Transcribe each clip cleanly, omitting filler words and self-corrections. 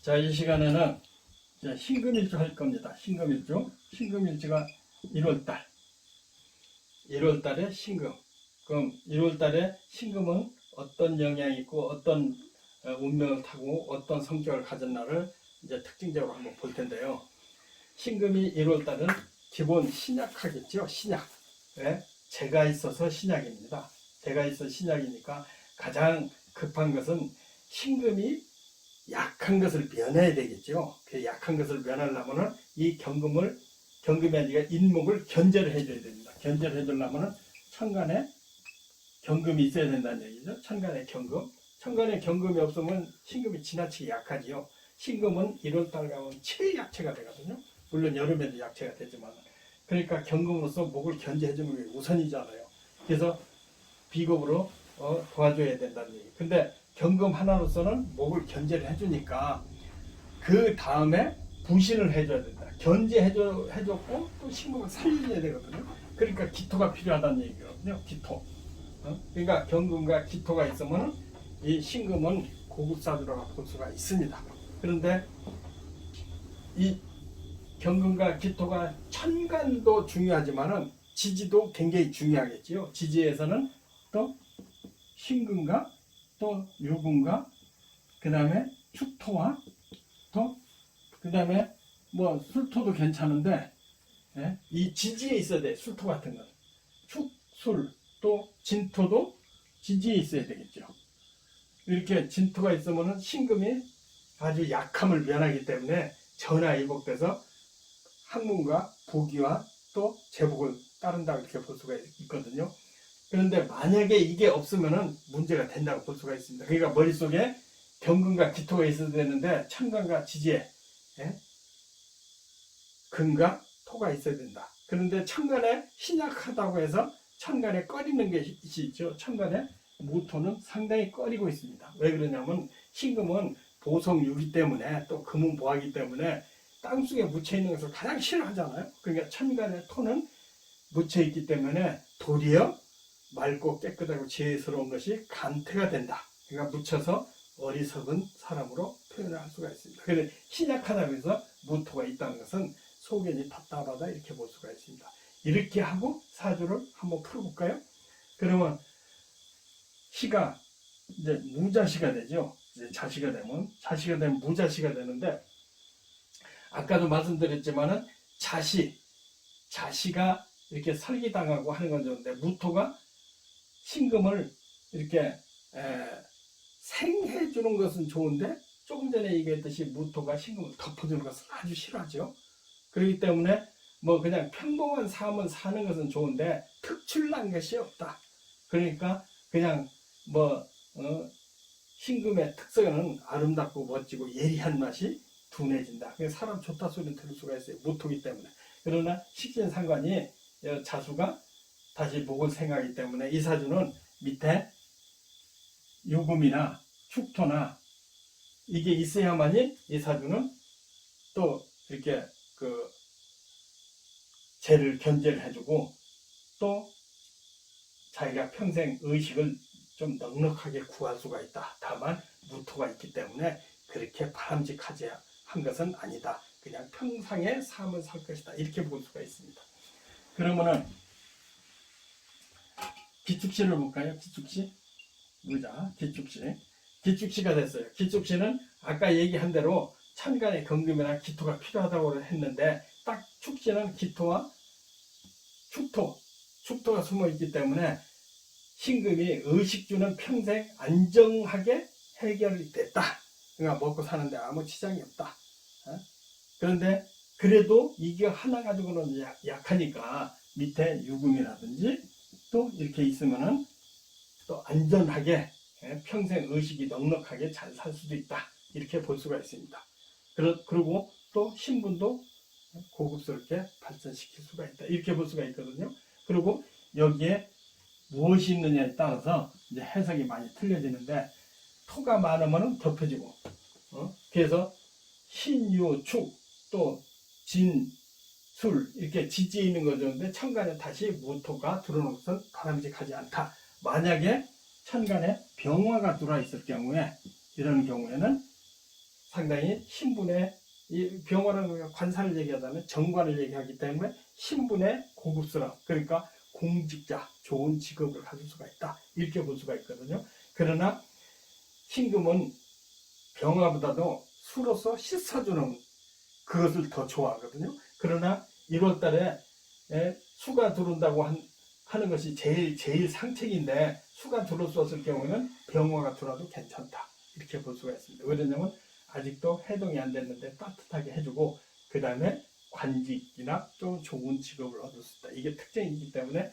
자, 이 시간에는 이제 신금일주 할 겁니다. 신금일주. 신금일주가 1월달. 1월달에 신금. 그럼 1월달에 신금은 어떤 영향이 있고 어떤 운명을 타고 어떤 성격을 가진 날을 이제 특징적으로 한번 볼 텐데요. 신금이 1월달은 기본 신약하겠죠. 신약. 왜? 재가 있어서 신약입니다. 재가 있어서 신약이니까 가장 급한 것은 신금이 약한 것을 면해야 되겠죠. 그 약한 것을 면하려면 이 경금이 아니라 인목을 견제를 해줘야 됩니다. 견제를 해주려면 천간에 경금이 있어야 된다는 얘기죠. 천간에 경금. 천간에 경금이 없으면 신금이 지나치게 약하지요. 신금은 1월달 가면 최약체가 되거든요. 물론 여름에도 약체가 되지만. 그러니까 경금으로서 목을 견제해주는 게 우선이잖아요. 그래서 비겁으로 도와줘야 된다는 얘기. 근데 경금 하나로서는 목을 견제를 해주니까 그 다음에 부신을 해줘야 된다. 견제해줬고 또 신금을 살려야 되거든요. 그러니까 기토가 필요하다는 얘기거든요. 기토. 그러니까 경금과 기토가 있으면 이 신금은 고급사주라고 볼 수가 있습니다. 그런데 이 경금과 기토가 천간도 중요하지만은 지지도 굉장히 중요하겠지요. 지지에서는 또 신금과 또 유금과 그 다음에 축토와 또 그 다음에 뭐 술토도 괜찮은데 이 지지에 있어야 돼. 술토 같은 건 축, 술, 또 진토도 지지에 있어야 되겠죠. 이렇게 진토가 있으면 신금이 아주 약함을 면하기 때문에 전화위복돼서 학문과 보기와 또 제복을 따른다 이렇게 볼 수가 있거든요. 그런데 만약에 이게 없으면 문제가 된다고 볼 수가 있습니다. 그러니까 머릿속에 경금과 기토가 있어야 되는데 천간과 지지에 금과 토가 있어야 된다. 그런데 천간에 신약하다고 해서 천간에 꺼리는 것이 있죠. 천간에 무토는 상당히 꺼리고 있습니다. 왜 그러냐면 신금은 보성유기 때문에 또 금은 보하기 때문에 땅속에 묻혀있는 것을 가장 싫어하잖아요. 그러니까 천간에 토는 묻혀있기 때문에 도리어 맑고 깨끗하고 지혜스러운 것이 간태가 된다. 그러니까 묻혀서 어리석은 사람으로 표현을 할 수가 있습니다. 그런데 신약하다고 해서 무토가 있다는 것은 소견이 답답하다 이렇게 볼 수가 있습니다. 이렇게 하고 사주를 한번 풀어볼까요? 그러면 시가 이제 무자시가 되죠. 이제 자시가 되면 무자시가 되는데 아까도 말씀드렸지만은 자시가 이렇게 설기당하고 하는 건 좋은데 무토가 신금을 이렇게 생해주는 것은 좋은데 조금 전에 얘기했듯이 무토가 신금을 덮어주는 것은 아주 싫어하죠. 그렇기 때문에 뭐 그냥 평범한 삶을 사는 것은 좋은데 특출난 것이 없다. 그러니까 그냥 뭐 신금의 특성은 아름답고 멋지고 예리한 맛이 둔해진다. 사람 좋다 소리는 들을 수가 있어요. 무토기 때문에. 그러나 식신상관이 자수가 다시 목을 생하기 때문에 이 사주는 밑에 유금이나 축토나 이게 있어야만이 이 사주는 또 이렇게 그 재를 견제를 해주고 또 자기가 평생 의식을 좀 넉넉하게 구할 수가 있다. 다만 무토가 있기 때문에 그렇게 바람직하지 한 것은 아니다. 그냥 평상의 삶을 살 것이다. 이렇게 볼 수가 있습니다. 그러면은 기축시를 볼까요? 기축시. 무자, 기축시. 기축시가 됐어요. 기축시는 아까 얘기한 대로 천간에 경금이나 기토가 필요하다고 했는데 딱 축시는 기토와 축토가 숨어 있기 때문에 신금이 의식주는 평생 안정하게 해결이 됐다. 그러니까 먹고 사는데 아무 지장이 없다. 그런데 그래도 이게 하나 가지고는 약하니까 밑에 유금이라든지 또 이렇게 있으면은 또 안전하게 평생 의식이 넉넉하게 잘 살 수도 있다. 이렇게 볼 수가 있습니다. 그리고 또 신분도 고급스럽게 발전시킬 수가 있다. 이렇게 볼 수가 있거든요. 그리고 여기에 무엇이 있느냐에 따라서 이제 해석이 많이 틀려지는데 토가 많으면 덮여지고 그래서 신유축 또 진술 이렇게 지지에 있는 거였는데 천간에 다시 무토가 들어오는 것은 바람직하지 않다. 만약에 천간에 병화가 들어와 있을 경우에 이런 경우에는 상당히 신분의 이 병화는 관사를 얘기하다면 정관을 얘기하기 때문에 신분의 고급스러움, 그러니까 공직자, 좋은 직업을 가질 수가 있다 이렇게 볼 수가 있거든요. 그러나 신금은 병화보다도 수로서 씻어주는 그것을 더 좋아하거든요. 그러나 1월달에 수가 들어온다고 하는 것이 제일 상책인데 수가 들어왔을 경우에는 병화가 들어와도 괜찮다 이렇게 볼 수가 있습니다. 왜냐하면 아직도 해동이 안 됐는데 따뜻하게 해주고 그 다음에 관직이나 좀 좋은 직업을 얻을 수 있다. 이게 특징이기 때문에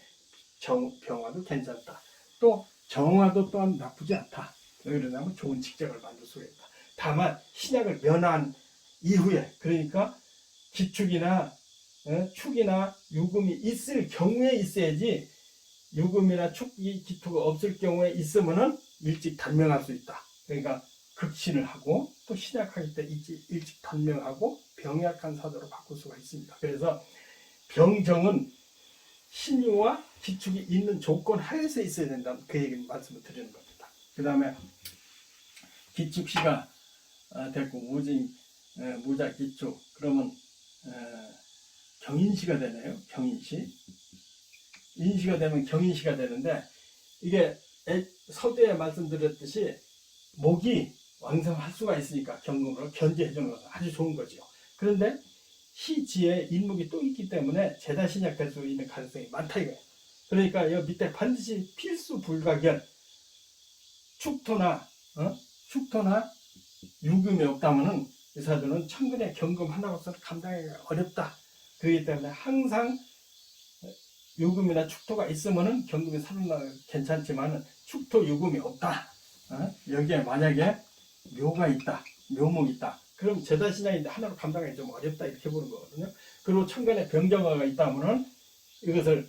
병화도 괜찮다. 또 정화도 또한 나쁘지 않다. 왜 그러냐면 좋은 직장을 만들 수가 있다. 다만 신약을 면한 이후에, 그러니까 기축이나 축이나 유금이 있을 경우에 있어야지, 유금이나 축이 기투가 없을 경우에 있으면은 일찍 단명할 수 있다. 그러니까 극신을 하고 또 신약하기 때 일찍 단명하고 병약한 사도로 바꿀 수가 있습니다. 그래서 병정은 신유와 기축이 있는 조건 하에서 있어야 된다는 그 얘기를 말씀을 드리는 겁니다. 그 다음에 기축시가 됐고 무자 기축, 그러면 경인시가 되네요. 경인시. 인시가 되면 경인시가 되는데, 이게 서두에 말씀드렸듯이 목이 왕성할 수가 있으니까 경금으로 견제해 주는 것은 아주 좋은 거죠. 그런데 시지에 인목이 또 있기 때문에 재다신약 될 수 있는 가능성이 많다 이거예요. 그러니까 여기 밑에 반드시 필수 불가결, 축토나 유금이 없다면은 이 사주는 천근의 경금 하나로서는 감당하기가 어렵다. 그렇기 때문에 항상 유금이나 축토가 있으면은 경금이 살아나기 괜찮지만은 축토 유금이 없다. 여기에 만약에 묘가 있다, 묘목이 있다. 그럼 재다신약인데 하나로 감당하기 좀 어렵다 이렇게 보는 거거든요. 그리고 천간에 병정화가 있다면은 이것을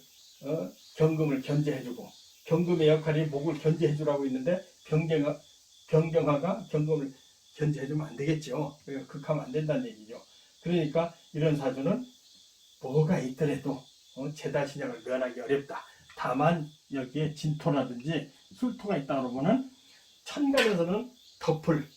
경금을 견제해주고, 경금의 역할이 목을 견제해주라고 있는데 병정화가 경금을 견제해주면 안 되겠죠. 극하면 안 된다는 얘기죠. 그러니까 이런 사주는 뭐가 있더라도 재다신약을 면하기 어렵다. 다만 여기에 진토라든지 술토가 있다 그러면은 천간에서는 덮을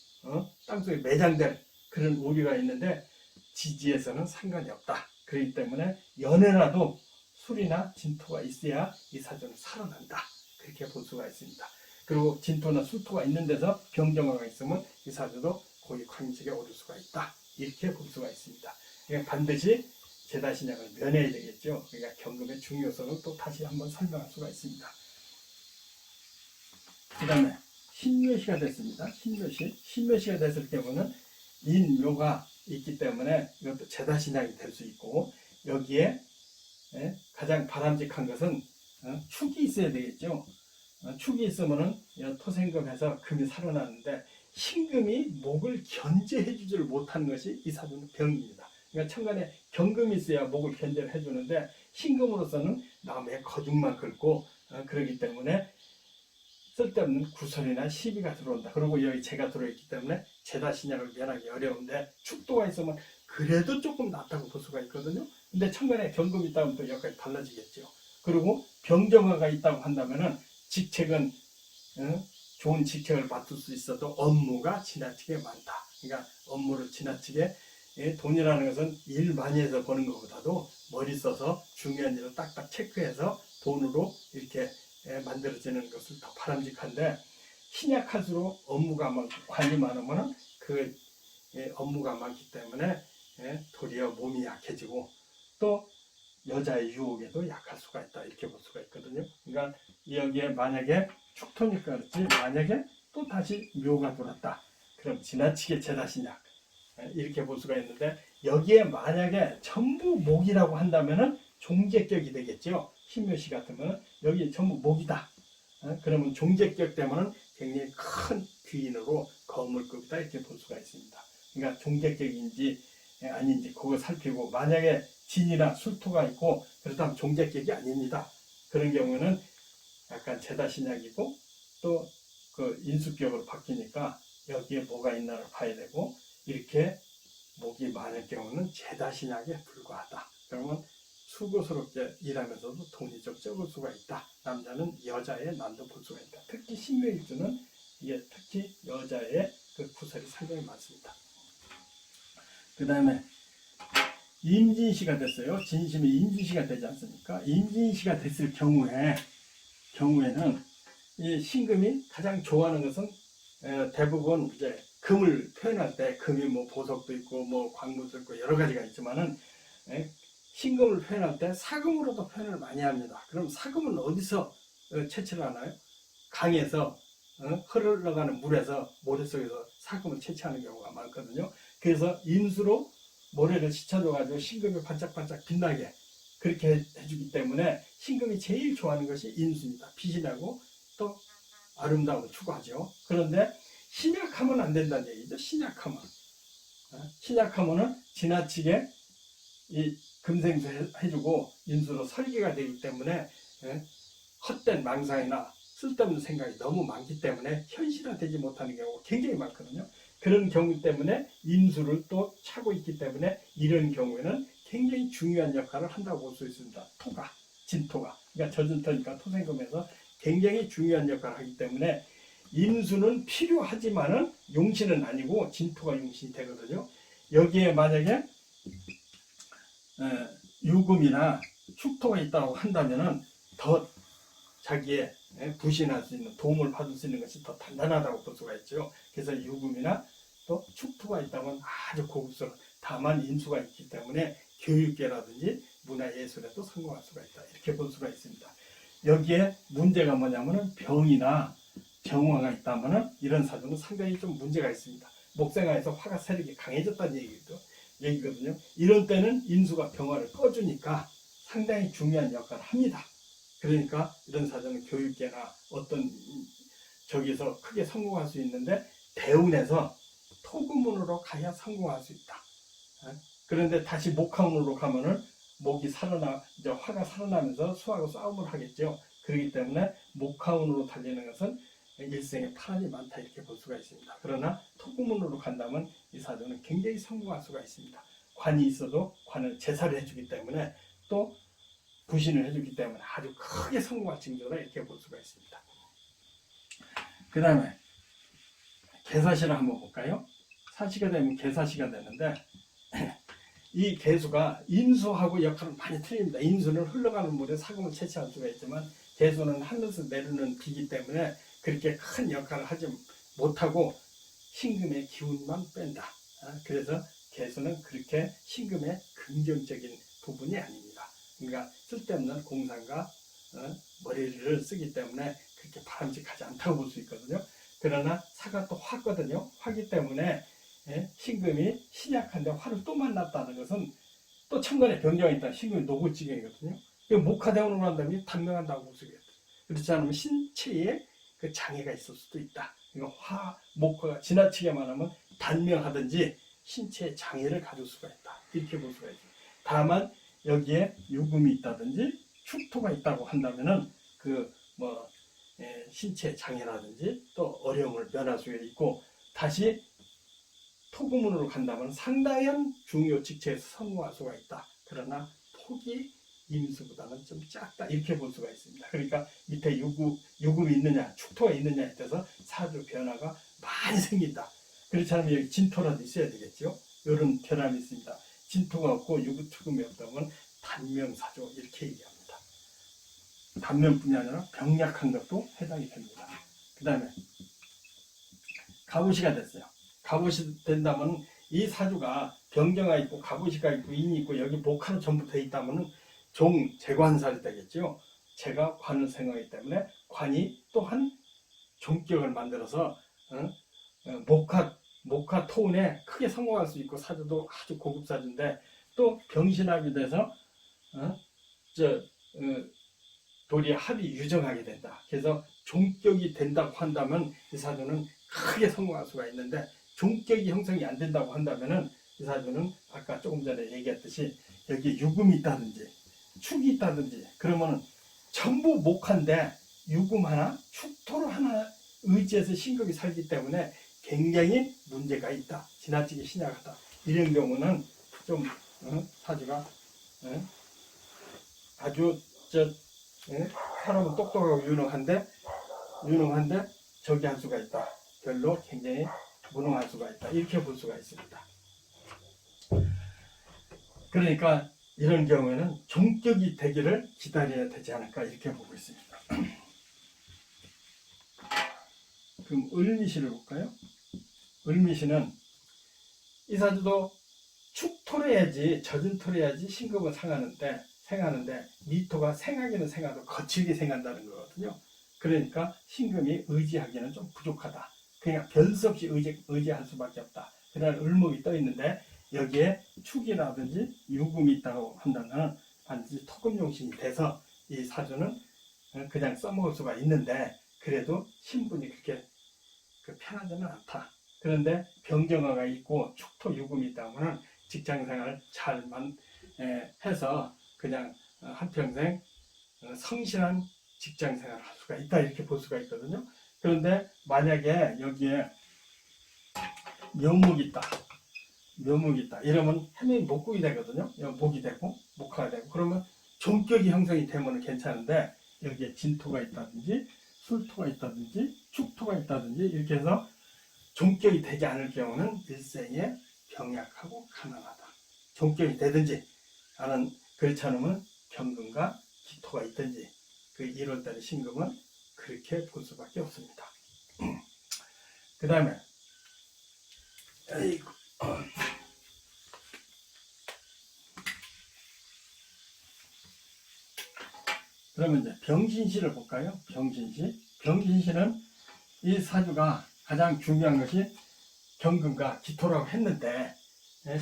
땅속에 매장될 그런 오류가 있는데 지지에서는 상관이 없다. 그렇기 때문에 연애라도 술이나 진토가 있어야 이 사주는 살아난다. 그렇게 볼 수가 있습니다. 그리고 진토나 술토가 있는 데서 병정화가 있으면 이 사주도 고위 관직에 오를 수가 있다. 이렇게 볼 수가 있습니다. 그러니까 반드시 재다신약을 면해야 되겠죠. 그러니까 경금의 중요성을 또 다시 한번 설명할 수가 있습니다. 그 다음에 신묘시가 됐습니다. 신묘시가 됐을 경우는 인묘가 있기 때문에 이것도 재다신약이 될 수 있고, 여기에 가장 바람직한 것은 축이 있어야 되겠죠. 축이 있으면은 토생금해서 금이 살아나는데, 신금이 목을 견제해 주지를 못하는 것이 이 사주는 병입니다. 그러니까 천간에 경금이 있어야 목을 견제를 해주는데 신금으로서는 남의 거중만 긁고 그러기 때문에 쓸데없는 구설이나 시비가 들어온다. 그리고 여기 재가 들어있기 때문에 재다신약을 면하기 어려운데, 축도가 있으면 그래도 조금 낫다고 볼 수가 있거든요. 근데 천간에 경금이 있다면 또 역할이 달라지겠죠. 그리고 병정화가 있다고 한다면은 직책은 좋은 직책을 맡을 수 있어도 업무가 지나치게 많다. 그러니까 업무를 지나치게, 돈이라는 것은 일 많이 해서 버는 것보다도 머리 써서 중요한 일을 딱딱 체크해서 돈으로 이렇게 만들어지는 것을 더 바람직한데, 신약할수록 업무가 많고 관이 많으면 그 업무가 많기 때문에 도리어 몸이 약해지고 또 여자의 유혹에도 약할 수가 있다 이렇게 볼 수가 있거든요. 그러니까 여기에 만약에 축토니까 그렇지, 만약에 또 다시 묘가 들었다 그럼 지나치게 재다신약 이렇게 볼 수가 있는데, 여기에 만약에 전부 목이라고 한다면은 종제격이 되겠죠. 신묘시 같으면 여기 전부 목이다. 그러면 종제격 때문에 굉장히 큰 귀인으로 거물급이다 이렇게 볼 수가 있습니다. 그러니까 종제격인지 아닌지 그거 살피고, 만약에 진이나 술토가 있고 그렇다면 종제격이 아닙니다. 그런 경우는 약간 재다신약이고 또 그 인수격으로 바뀌니까 여기에 뭐가 있나를 봐야 되고, 이렇게 목이 많을 경우는 재다신약에 불과하다. 그러면 수고스럽게 일하면서도 돈이 좀 적을 수가 있다. 남자는 여자의 난도 볼 수가 있다. 특히 신묘일주는 이게 특히 여자의 그 구설이 상당히 많습니다. 그 다음에 임진시가 됐어요. 진심이 임진시가 되지 않습니까? 임진시가 됐을 경우에는 이 신금이 가장 좋아하는 것은 대부분 이제 금을 표현할 때 금이 뭐 보석도 있고 뭐 광물도 있고 여러 가지가 있지만은 신금을 표현할 때 사금으로도 표현을 많이 합니다. 그럼 사금은 어디서 채취를 하나요? 강에서 흘러가는 물에서 모래속에서 사금을 채취하는 경우가 많거든요. 그래서 인수로 모래를 씻어줘 가지고 신금이 반짝반짝 빛나게 그렇게 해주기 때문에 신금이 제일 좋아하는 것이 인수입니다. 빛이 나고 또 아름다움을 추구하죠. 그런데 신약하면 안 된다는 얘기죠. 신약하면은 지나치게 이 금생수 해주고 인수로 설계가 되기 때문에 헛된 망상이나 쓸데없는 생각이 너무 많기 때문에 현실화되지 못하는 경우가 굉장히 많거든요. 그런 경우 때문에 인수를 또 차고 있기 때문에 이런 경우에는 굉장히 중요한 역할을 한다고 볼 수 있습니다. 진토가. 그러니까 젖은 터니까 토생금에서 굉장히 중요한 역할을 하기 때문에 인수는 필요하지만은 용신은 아니고 진토가 용신이 되거든요. 여기에 만약에 유금이나 축토가 있다고 한다면은 더 자기의 부신할 수 있는 도움을 받을 수 있는 것이 더 단단하다고 볼 수가 있죠. 그래서 유금이나 또 축토가 있다면 아주 고급스러운 다만 인수가 있기 때문에 교육계라든지 문화예술에도 성공할 수가 있다. 이렇게 볼 수가 있습니다. 여기에 문제가 뭐냐면은 병이나 병화가 있다면은 이런 사주는 상당히 좀 문제가 있습니다. 목생화에서 화가 세력이 강해졌다는 얘기거든요. 이런 때는 인수가 병화를 꺼주니까 상당히 중요한 역할을 합니다. 그러니까 이런 사주는 교육계나 어떤 저기서 크게 성공할 수 있는데 대운에서 토금운으로 가야 성공할 수 있다. 그런데 다시 목화운으로 가면은 목이 이제 화가 살아나면서 수하고 싸움을 하겠죠. 그렇기 때문에 목화운으로 달리는 것은 일생에 파란이 많다 이렇게 볼 수가 있습니다. 그러나 토금운으로 간다면 이 사주는 굉장히 성공할 수가 있습니다. 관이 있어도 관을 제사를 해주기 때문에 또 부신을 해주기 때문에 아주 크게 성공할 징조다 이렇게 볼 수가 있습니다. 그 다음에 개사시를 한번 볼까요? 사시가 되면 개사시가 되는데 이 개수가 인수하고 역할은 많이 틀립니다. 인수는 흘러가는 물에 사금을 채취할 수가 있지만 개수는 하늘에서 내리는 비기 때문에 그렇게 큰 역할을 하지 못하고 신금의 기운만 뺀다. 그래서 개수는 그렇게 신금의 긍정적인 부분이 아닙니다. 그러니까 쓸데없는 공상과 머리를 쓰기 때문에 그렇게 바람직하지 않다고 볼 수 있거든요. 그러나 사가 또 화거든요. 화기 때문에 신금이 신약한데 화를 또 만났다는 것은 또 천간에 변경이 있다. 신금이 노골지경이거든요. 목화대운으로 한다면 단명한다고 볼 수 있겠다. 그렇지 않으면 신체에 그 장애가 있을 수도 있다. 그러니까 목화가 지나치게만 하면 단명하든지 신체에 장애를 가질 수가 있다. 이렇게 볼 수가 있죠. 다만 여기에 유금이 있다든지 축토가 있다고 한다면은 신체 장애라든지 또 어려움을 면할 수 있고 다시 토금운으로 간다면 상당한 중요 직책에서 성공할 수가 있다. 그러나 폭이 임수보다는 좀 작다. 이렇게 볼 수가 있습니다. 그러니까 밑에 유금이 있느냐 축토가 있느냐에 따라서 사주 변화가 많이 생긴다. 그렇지 않으면 여기 진토라도 있어야 되겠죠. 이런 변함이 있습니다. 진토가 없고 유금이 없다면 단명사조 이렇게 얘기합니다. 단명뿐이 아니라 병약한 것도 해당이 됩니다. 그 다음에 갑오시가 됐어요. 갑오시 된다면 이 사주가 병경화 있고 갑오시가 있고 인이 있고 여기 목화로 전부 돼 있다면 종재관살이 되겠죠. 제가 관을 생각하기 때문에 관이 또한 종격을 만들어서 목화 토운에 크게 성공할 수 있고 사주도 아주 고급 사주인데 또 병신합이 돼서 도리 합이 유정하게 된다. 그래서 종격이 된다고 한다면 이 사주는 크게 성공할 수가 있는데 종격이 형성이 안 된다고 한다면은 이 사주는 아까 조금 전에 얘기했듯이 여기 유금이 있다든지 축이 있다든지 그러면은 전부 목한데 유금 하나 축토로 하나 의지해서 신금이 살기 때문에 굉장히 문제가 있다. 지나치게 신약하다. 이런 경우는 좀 사주가 아주 사람은 똑똑하고 유능한데 저기 할 수가 있다. 별로 굉장히 무능할 수가 있다. 이렇게 볼 수가 있습니다. 그러니까 이런 경우에는 종격이 되기를 기다려야 되지 않을까 이렇게 보고 있습니다. 그럼 을미시를 볼까요? 을미시는 이 사주도 축토를 해야지, 젖은 토를 해야지 신금은 생하는데 미토가 생하기는 생하도 거칠게 생한다는 거거든요. 그러니까 신금이 의지하기는 좀 부족하다. 그냥 변수 없이 의지할 수밖에 없다. 그런 을목이 떠 있는데 여기에 축이라든지 유금이 있다고 한다면 반드시 토금용신이 돼서 이 사주는 그냥 써먹을 수가 있는데 그래도 신분이 그렇게 편하지는 않다. 그런데 병정화가 있고 축토 유금이 있다면 직장생활을 잘만 해서 그냥 한평생 성실한 직장생활을 할 수가 있다 이렇게 볼 수가 있거든요. 그런데 만약에 여기에 묘목이 있다 이러면 해명이 목국이 되거든요. 목이 되고 목화가 되고 그러면 종격이 형성이 되면 괜찮은데 여기에 진토가 있다든지 술토가 있다든지 축토가 있다든지 이렇게 해서 종격이 되지 않을 경우는 일생에 병약하고 가난하다. 종격이 되든지 그렇지 않으면 병금과 기토가 있든지 그 1월달의 신금은 그렇게 볼 수밖에 없습니다. 그 다음에 그러면 이제 병신시를 볼까요? 병신시는 이 사주가 가장 중요한 것이 병금과 기토라고 했는데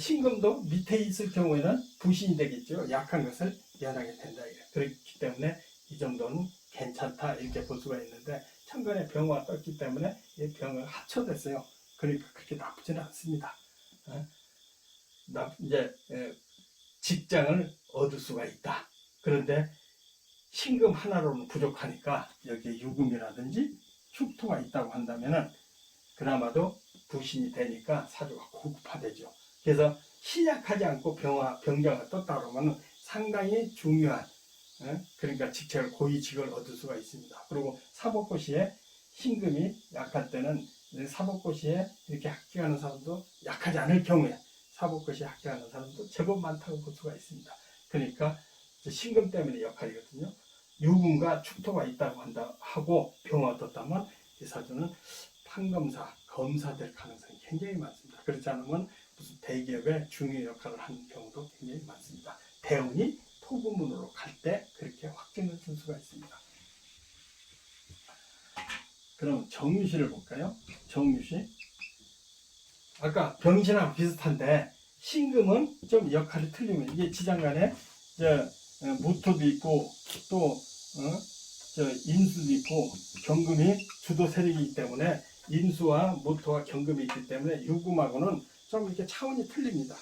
신금도 밑에 있을 경우에는 부신이 되겠죠. 약한 것을 연하게 된다. 그렇기 때문에 이 정도는 괜찮다 이렇게 볼 수가 있는데 천간에 병화가 떴기 때문에 이 병을 합쳐졌어요. 그러니까 그렇게 나쁘지는 않습니다. 이제 직장을 얻을 수가 있다. 그런데 신금 하나로는 부족하니까 여기에 유금이라든지 축토가 있다고 한다면은 그나마도 부신이 되니까 사주가 고급화되죠. 그래서 신약하지 않고 병자가 떴다 그러면 상당히 중요한 그러니까 고위직을 얻을 수가 있습니다. 그리고 사법고시에 신금이 약할 때는 사법고시에 이렇게 합격하는 사람도 약하지 않을 경우에 사법고시에 합격하는 사람도 제법 많다고 볼 수가 있습니다. 그러니까 신금 때문에 역할이거든요. 유금과 축토가 있다고 하고 병화가 떴다면 이 사주는 판검사, 검사 될 가능성이 굉장히 많습니다. 그렇지 않으면 무슨 대기업의 중요 역할을 하는 경우도 굉장히 많습니다. 대운이 토부문으로 갈 때 그렇게 확증을 줄 수가 있습니다. 그럼 정유시를 볼까요? 정유시. 아까 병신하고 비슷한데 신금은 좀 역할이 틀리면 이게 지장간에 무토도 있고 또 인수도 있고 경금이 주도 세력이기 때문에 인수와 모토와 경금이 있기 때문에 유금하고는 좀 이렇게 차원이 틀립니다.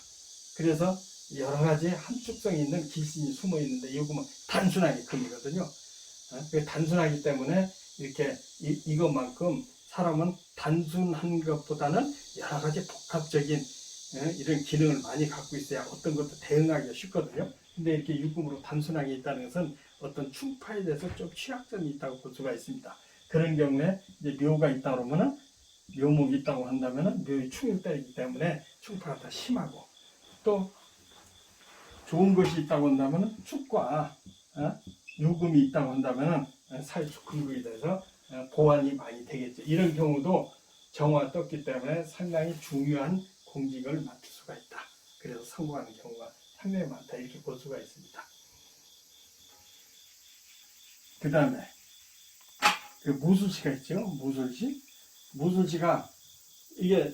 그래서 여러 가지 함축성이 있는 기신이 숨어 있는데 유금은 단순하게 금이거든요. 단순하기 때문에 이렇게 이것만큼 사람은 단순한 것보다는 여러 가지 복합적인 이런 기능을 많이 갖고 있어야 어떤 것도 대응하기가 쉽거든요. 근데 이렇게 유금으로 단순하게 있다는 것은 어떤 충파에 대해서 좀 취약점이 있다고 볼 수가 있습니다. 그런 경우에 이제 묘가 있다 그러면은 묘목이 있다고 한다면은 묘의 충을 때리기 때문에 충파가 더 심하고 또 좋은 것이 있다고 한다면은 축과 유금이 있다고 한다면은 사회적 근거에 대해서 보완이 많이 되겠죠. 이런 경우도 정화가 떴기 때문에 상당히 중요한 공직을 맡을 수가 있다. 그래서 성공하는 경우가 상당히 많다 이렇게 볼 수가 있습니다. 그 다음에 그 무술시가 있죠. 무술시가 이게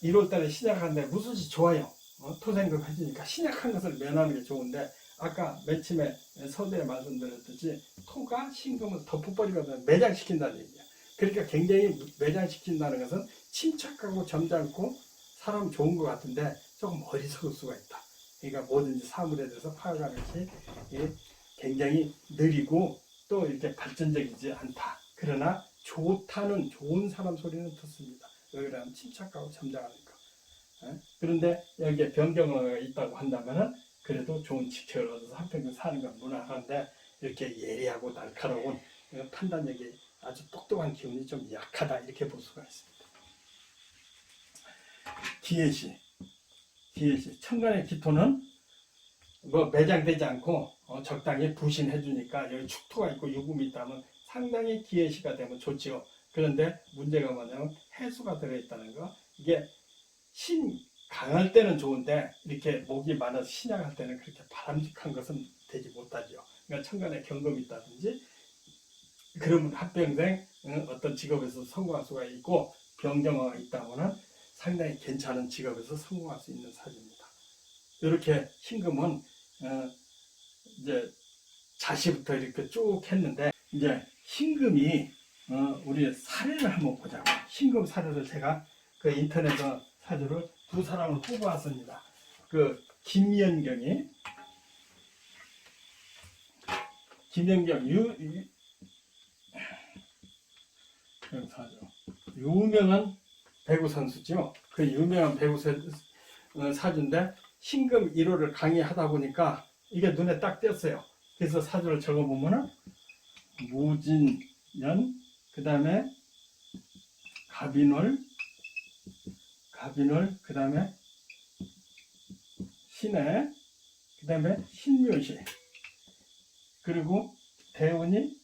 1월달에 시작하는데 무술시 좋아요. 토생금 해주니까 신약한 것을 면하는 게 좋은데 아까 맨 처음에 서두에 말씀드렸듯이 토가 신금을 덮어버리거나 매장시킨다는 얘기야. 그러니까 굉장히 매장시킨다는 것은 침착하고 점잖고 사람 좋은 것 같은데 조금 어리석을 수가 있다. 그러니까 뭐든지 사물에 대해서 파악하는 것이 굉장히 느리고 또 이렇게 발전적이지 않다. 그러나 좋은 사람 소리는 듣습니다. 왜냐하면 침착하고 점잖으니까. 그런데 여기에 변경어가 있다고 한다면은 그래도 좋은 직책을 얻어서 한평생 사는 건 무난한데 이렇게 예리하고 날카로운 판단력이 아주 똑똑한 기운이 좀 약하다 이렇게 볼 수가 있습니다. 기해시 천간의 기토는 뭐 매장되지 않고 적당히 부신해 주니까 여기 축토가 있고 유금이 있다면 상당히 기해시가 되면 좋지요. 그런데 문제가 뭐냐면 해수가 들어있다는 거. 이게 강할 때는 좋은데 이렇게 목이 많아서 신약할 때는 그렇게 바람직한 것은 되지 못하죠. 그러니까 천간에 경금이 있다든지 그러면 한평생 어떤 직업에서 성공할 수가 있고 병정화가 있다면 상당히 괜찮은 직업에서 성공할 수 있는 사주입니다. 이렇게 신금은 이제 자시부터 이렇게 쭉 했는데 이제 신금이 우리 사례를 한번 보자고. 신금 사례를 제가 그 인터넷 사주를 두 사람을 뽑아왔습니다. 그 김연경이 김연경 사주 유명한 배구 선수죠. 그 유명한 배구 사주인데 신금 1호를 강의하다 보니까 이게 눈에 딱 띄었어요. 그래서 사주를 적어보면은 무진년, 그 다음에 갑인월, 그 다음에 신해, 그 다음에 신묘시, 그리고 대운이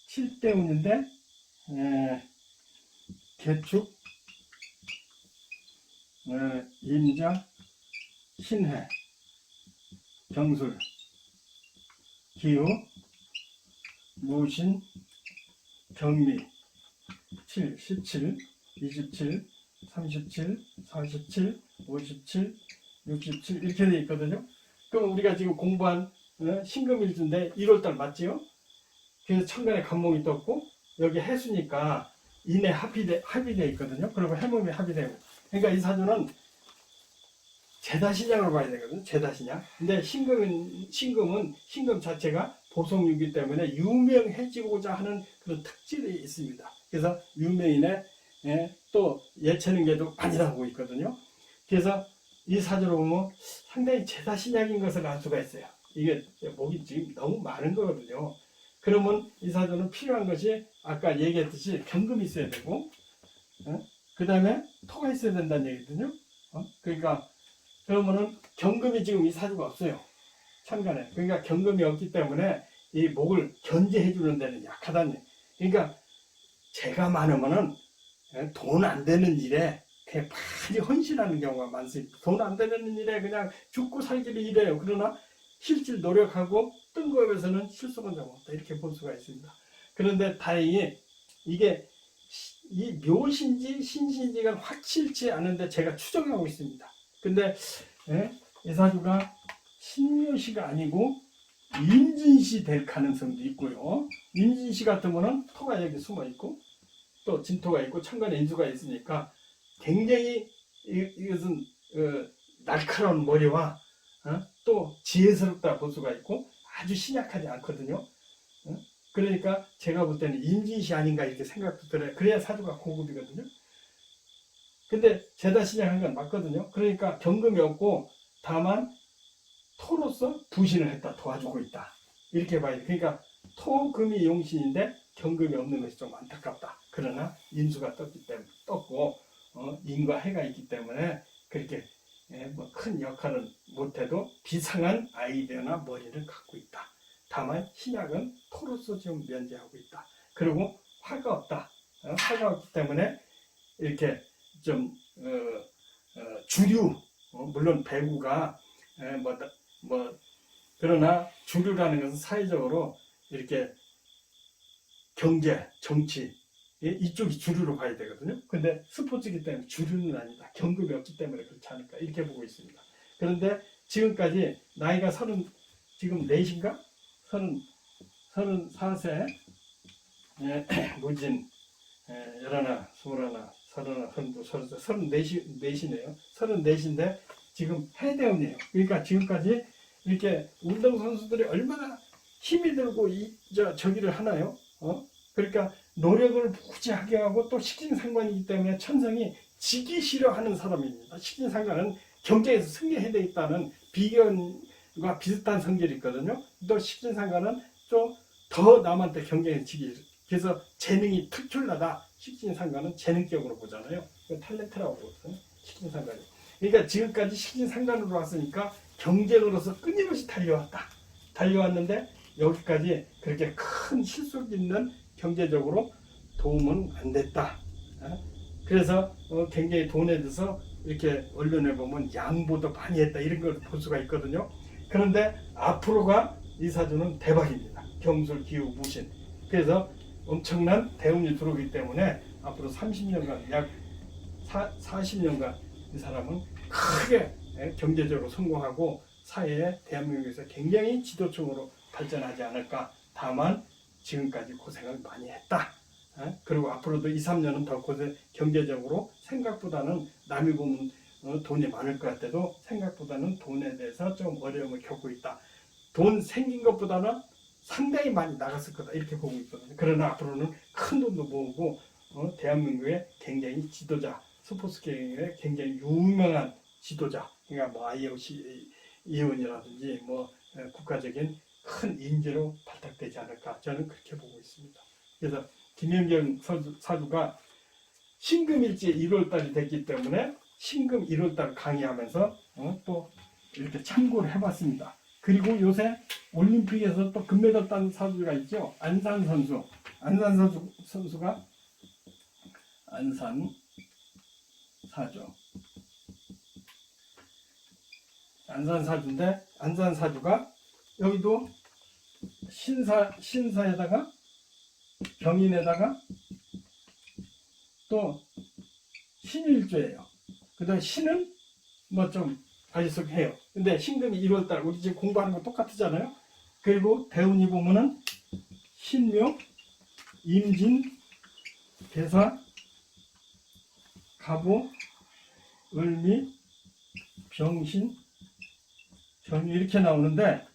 7대운인데 개축, 임자, 신해, 경술, 기후, 무신, 경미, 7, 17, 27, 37, 47, 57, 67 이렇게 돼 있거든요. 그럼 우리가 지금 공부한 신금일주인데 1월달 맞지요? 그래서 천간에 간목이 떴고 여기 해수니까 인해 합의돼 있거든요. 그리고 해목이 합의되고. 그러니까 이 사주는 제다신약으로 봐야 되거든요. 제다신약. 근데 신금은 신금 자체가 보성유기 때문에 유명해지고자 하는 그런 특질이 있습니다. 그래서 유명인의 또 예체능계도 많이 나오고 있거든요. 그래서 이 사주로 보면 상당히 제다신약인 것을 알 수가 있어요. 이게 목이 지금 너무 많은 거거든요. 그러면 이 사주는 필요한 것이 아까 얘기했듯이 경금이 있어야 되고 그 다음에 토가 있어야 된다는 얘기거든요. 그러니까 그러면은 경금이 지금 이 사주가 없어요. 천간에. 그러니까 경금이 없기 때문에 이 목을 견제해 주는 데는 약하다는 얘기. 그러니까 제가 많으면은 돈 안 되는 일에 그냥 많이 헌신하는 경우가 많습니다. 돈 안 되는 일에 그냥 죽고 살기를 일해요. 그러나 실질 노력하고 뜬금에서는 실속은 좀 없다. 이렇게 볼 수가 있습니다. 그런데 다행히 이게 이 묘신지 신신지가 확실치 않은데 제가 추정하고 있습니다. 근데 이 사주가 신묘시가 아니고 임진시 될 가능성도 있고요. 임진시 같으면은 토가 여기 숨어 있고 또 진토가 있고 천간에 인수가 있으니까 굉장히 이것은 날카로운 머리와 또 지혜스럽다 볼 수가 있고 아주 신약하지 않거든요. 그러니까 제가 볼 때는 임진시 아닌가 이렇게 생각도 들어요. 그래야 사주가 고급이거든요. 근데 제다 신약한 건 맞거든요. 그러니까 경금이 없고 다만 토로서 부신을 했다. 도와주고 있다. 이렇게 봐야 돼. 그러니까 토금이 용신인데 경금이 없는 것이 좀 안타깝다. 그러나 인수가 떴고 인과 해가 있기 때문에 그렇게 뭐 큰 역할은 못해도 비상한 아이디어나 머리를 갖고 있다. 다만 신약은 토로서 지금 면제하고 있다. 그리고 화가 없다. 화가 없기 때문에 이렇게 좀 주류 물론 배구가 그러나 주류라는 것은 사회적으로 이렇게 경제, 정치 이쪽이 주류로 봐야 되거든요. 근데 스포츠이기 때문에 주류는 아니다. 경금이 없기 때문에 그렇지 않을까 이렇게 보고 있습니다. 그런데 지금까지 나이가 지금 4인가? 34세 무진 11, 21, 32, 34이네요. 34인데 지금 해대운이에요. 그러니까 지금까지 이렇게 운동선수들이 얼마나 힘이 들고 저기를 하나요? 그러니까 노력을 무지하게 하고 또 식진상관이기 때문에 천성이 지기 싫어하는 사람입니다. 식진상관은 경쟁에서 승리해야 되겠다는 비견과 비슷한 성질이 있거든요. 또 식진상관은 좀 더 남한테 경쟁에서 지기 그래서 재능이 특출나다. 식진상관은 재능격으로 보잖아요. 탤런트라고 보거든요. 식진상관이. 그러니까 지금까지 식진상관으로 왔으니까 경쟁으로서 끊임없이 달려왔는데 여기까지 그렇게 큰 실속 있는 경제적으로 도움은 안 됐다. 그래서 굉장히 돈에 대해서 이렇게 언론에 보면 양보도 많이 했다 이런 걸 볼 수가 있거든요. 그런데 앞으로가 이 사주는 대박입니다. 경술, 기후, 무신. 그래서 엄청난 대운이 들어오기 때문에 앞으로 30년간 약 40년간 이 사람은 크게 경제적으로 성공하고 사회에 대한민국에서 굉장히 지도층으로 발전하지 않을까. 다만 지금까지 고생을 많이 했다. 그리고 앞으로도 2, 3년은 더 고생, 경제적으로 생각보다는 남이 보면 돈이 많을 것 같아도 생각보다는 돈에 대해서 좀 어려움을 겪고 있다. 돈 생긴 것보다는 상당히 많이 나갔을 거다 이렇게 보고 있거든요. 그러나 앞으로는 큰 돈도 모으고 대한민국의 굉장히 지도자, 스포츠계의 굉장히 유명한 지도자, 그러니까 뭐 IOC 의원이라든지 뭐 국가적인 큰 인재로 발탁되지 않을까 저는 그렇게 보고 있습니다. 그래서 김연경 사주가 신금일지 1월달이 됐기 때문에 신금 1월달 강의하면서 또 이렇게 참고를 해봤습니다. 그리고 요새 올림픽에서 또 금메달 딴 사주가 있죠. 안산 선수가 안산 사주인데 안산 사주가 여기도 신사에다가 병인에다가 또 신일조예요. 그다음 신은 뭐 좀 아리석해요. 근데 신금이 1월달 우리 지금 공부하는 거 똑같잖아요. 그리고 대운이 보면은 신묘, 임진, 개사, 갑오, 을미, 병신, 정유 이렇게 나오는데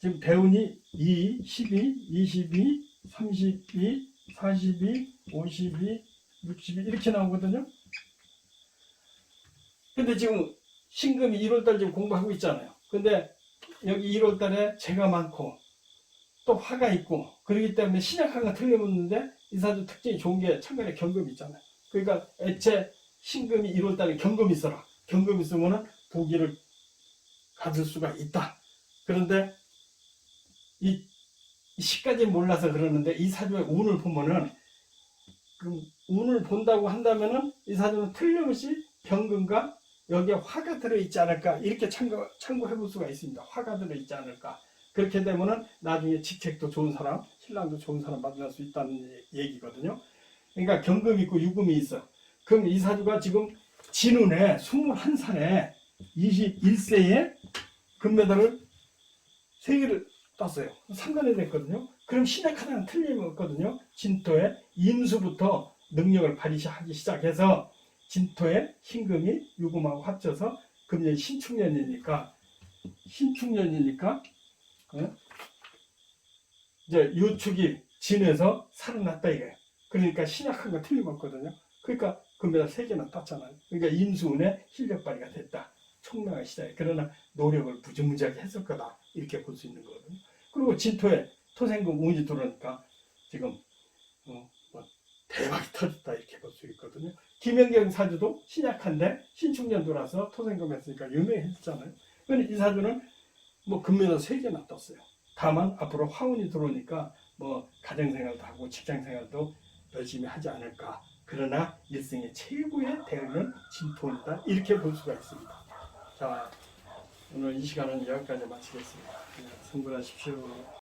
지금 대운이 2, 12, 22, 32, 42, 52, 62 이렇게 나오거든요. 근데 지금 신금이 1월달 지금 공부하고 있잖아요. 근데 여기 1월달에 재가 많고 또 화가 있고 그렇기 때문에 신약화가 틀림없는데 이 사주 특징이 좋은 게 천간에 경금이 있잖아요. 그러니까 애초에 신금이 1월달에 경금이 있어라. 경금이 있으면 부귀를 가질 수가 있다. 그런데 이 시까지 몰라서 그러는데 이 사주의 운을 보면은 그 운을 본다고 한다면은 이 사주는 틀림없이 경금과 여기에 화가 들어있지 않을까 이렇게 참고해 볼 수가 있습니다. 화가 들어있지 않을까. 그렇게 되면은 나중에 직책도 좋은 사람, 신랑도 좋은 사람 만날 수 있다는 얘기거든요. 그러니까 경금이 있고 유금이 있어. 그럼 이 사주가 지금 진운에 21살에 21세에 금메달을 3개를 땄어요. 상관이 됐거든요. 그럼 신약 하나는 틀림없거든요. 진토에 임수부터 능력을 발휘하기 시작해서 진토에 신금이 유금하고 합쳐서 금년이 신축년이니까 이제 유축이 진에서 살아났다 이거예요. 그러니까 신약한 거 틀림없거든요. 그러니까 금메달 3개나 땄잖아요. 그러니까 임수운의 실력 발휘가 됐다. 총명한 시대에. 그러나 노력을 무지무지하게 했을 거다. 이렇게 볼 수 있는 거거든요. 그리고 진토에 토생금 운이 들어오니까 지금 대박이 터졌다 이렇게 볼 수 있거든요. 김연경 사주도 신약한데 신축년도라서 토생금 했으니까 유명해졌잖아요. 그런데 이 사주는 뭐 금메달 3개나 떴어요. 다만 앞으로 화운이 들어오니까 뭐 가정생활도 하고 직장생활도 열심히 하지 않을까. 그러나 일생의 최고의 대운은 진토이다. 이렇게 볼 수가 있습니다. 자, 오늘 이 시간은 여기까지 마치겠습니다. 성불하십시오.